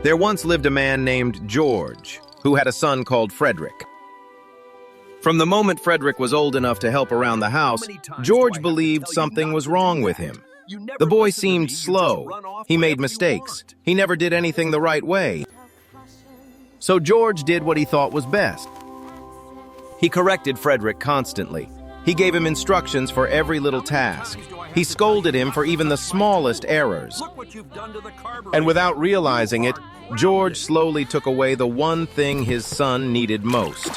There once lived a man named George, who had a son called Frederick. From the moment Frederick was old enough to help around the house, George believed something was wrong with him. The boy seemed slow. He made mistakes. He never did anything the right way. So George did what he thought was best. He corrected Frederick constantly. He gave him instructions for every little task. He scolded him for even the smallest errors. And without realizing it, George slowly took away the one thing his son needed most,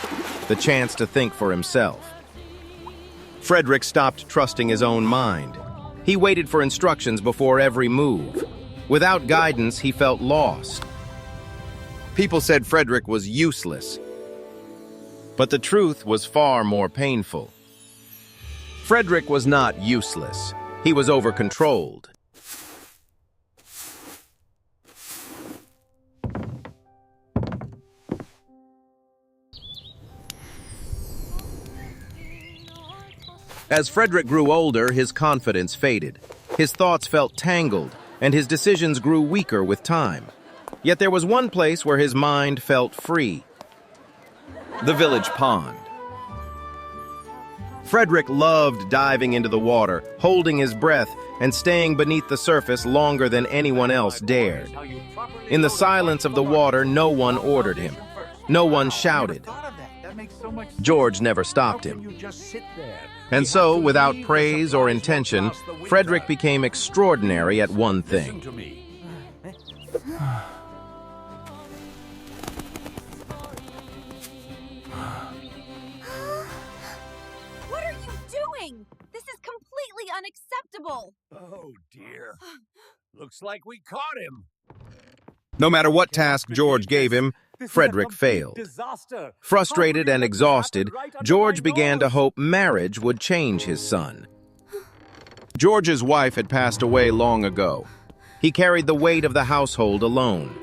the chance to think for himself. Frederick stopped trusting his own mind. He waited for instructions before every move. Without guidance, he felt lost. People said Frederick was useless. But the truth was far more painful. Frederick was not useless. He was over-controlled. As Frederick grew older, his confidence faded. His thoughts felt tangled, and his decisions grew weaker with time. Yet there was one place where his mind felt free: the village pond. Frederick loved diving into the water, holding his breath, and staying beneath the surface longer than anyone else dared. In the silence of the water, no one ordered him. No one shouted. George never stopped him. And so, without praise or intention, Frederick became extraordinary at one thing. What are you doing? This is completely unacceptable. Oh, dear. Looks like we caught him. No matter what task George gave him, Frederick failed. Frustrated and exhausted, George began to hope marriage would change his son. George's wife had passed away long ago. He carried the weight of the household alone.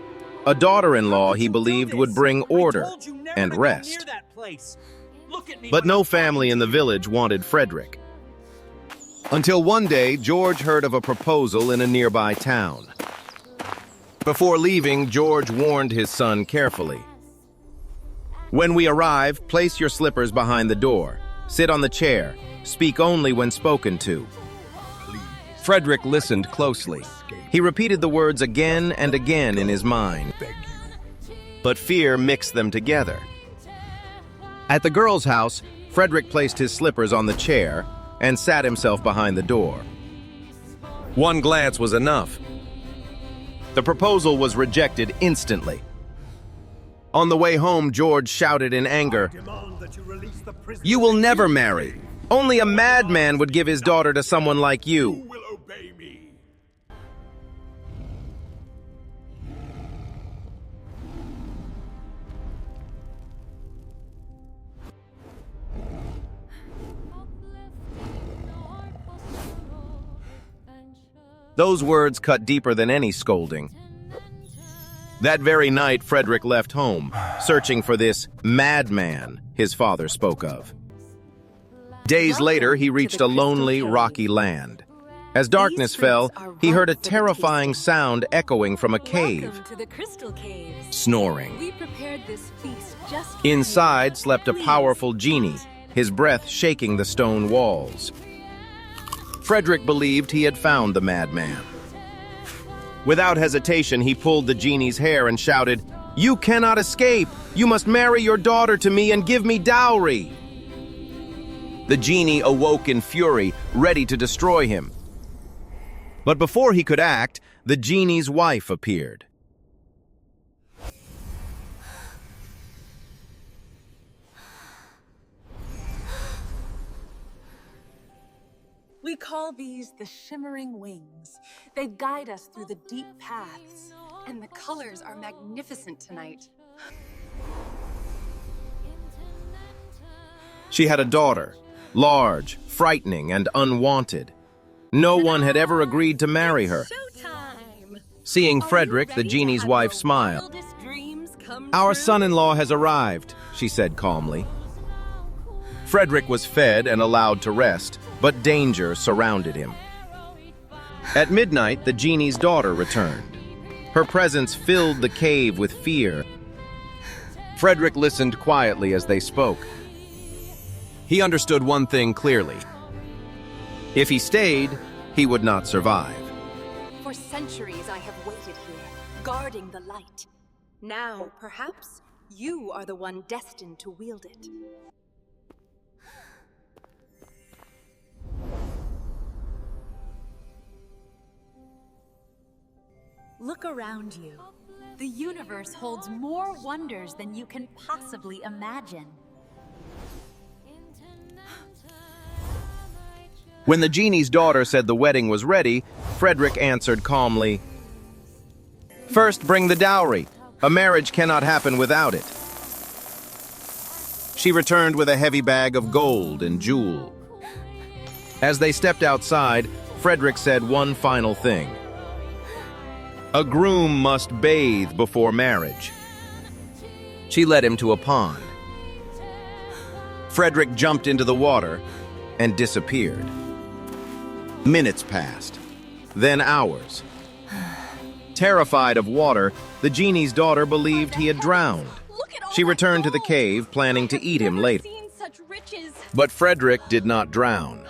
A daughter-in-law, he believed, would bring order and rest. But no family in the village wanted Frederick. Until one day, George heard of a proposal in a nearby town. Before leaving, George warned his son carefully. "When we arrive, place your slippers behind the door. Sit on the chair. Speak only when spoken to." Frederick listened closely. He repeated the words again and again in his mind. But fear mixed them together. At the girl's house, Frederick placed his slippers on the chair and sat himself behind the door. One glance was enough. The proposal was rejected instantly. On the way home, George shouted in anger, "You will never marry. Only a madman would give his daughter to someone like you." Those words cut deeper than any scolding. That very night, Frederick left home, searching for this madman his father spoke of. Days later, he reached a lonely, rocky land. As darkness fell, he heard a terrifying sound echoing from a cave. Snoring. Inside slept a powerful genie, his breath shaking the stone walls. Frederick believed he had found the madman. Without hesitation, he pulled the genie's hair and shouted, "You cannot escape! You must marry your daughter to me and give me dowry!" The genie awoke in fury, ready to destroy him. But before he could act, the genie's wife appeared. We call these the shimmering wings. They guide us through the deep paths. And the colors are magnificent tonight. She had a daughter, large, frightening, and unwanted. No one had ever agreed to marry her. Showtime! Seeing Frederick, the genie's wife smiled. "Our son-in-law has arrived," she said calmly. Frederick was fed and allowed to rest, but danger surrounded him. At midnight, the genie's daughter returned. Her presence filled the cave with fear. Frederick listened quietly as they spoke. He understood one thing clearly. If he stayed, he would not survive. For centuries I have waited here, guarding the light. Now, perhaps, you are the one destined to wield it. Look around you. The universe holds more wonders than you can possibly imagine. When the genie's daughter said the wedding was ready, Frederick answered calmly, "First, bring the dowry. A marriage cannot happen without it." She returned with a heavy bag of gold and jewel. As they stepped outside, Frederick said one final thing. "A groom must bathe before marriage." She led him to a pond. Frederick jumped into the water and disappeared. Minutes passed, then hours. Terrified of water, the genie's daughter believed he had drowned. She returned to the cave, planning to eat him later. But Frederick did not drown.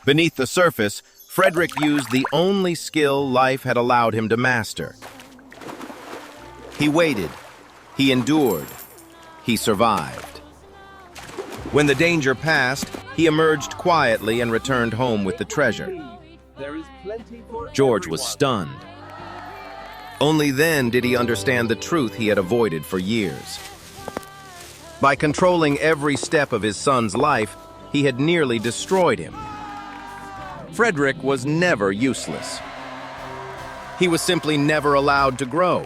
Beneath the surface, Frederick used the only skill life had allowed him to master. He waited, he endured, he survived. When the danger passed, he emerged quietly and returned home with the treasure. George was stunned. Only then did he understand the truth he had avoided for years. By controlling every step of his son's life, he had nearly destroyed him. Frederick was never useless. He was simply never allowed to grow.